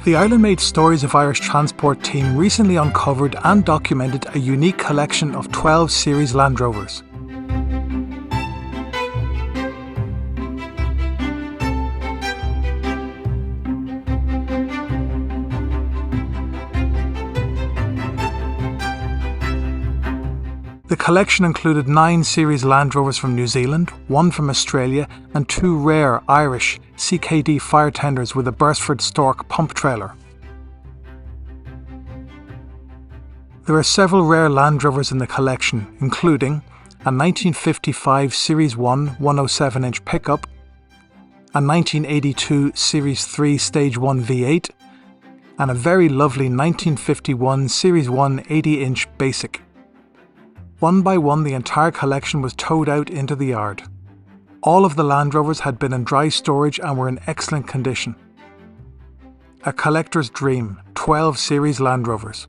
The Ireland-made Stories of Irish Transport team recently uncovered and documented a unique collection of 12 Series Land Rovers. The collection included 9 Series Land Rovers from New Zealand, 1 from Australia, and 2 rare Irish CKD fire tenders with a Beresford-Stork pump trailer. There are several rare Land Rovers in the collection, including a 1955 Series 1 107-inch pickup, a 1982 Series 3 Stage 1 V8, and a very lovely 1951 Series 1 80-inch Basic. One by one, the entire collection was towed out into the yard. All of the Land Rovers had been in dry storage and were in excellent condition. A collector's dream, 12 Series Land Rovers.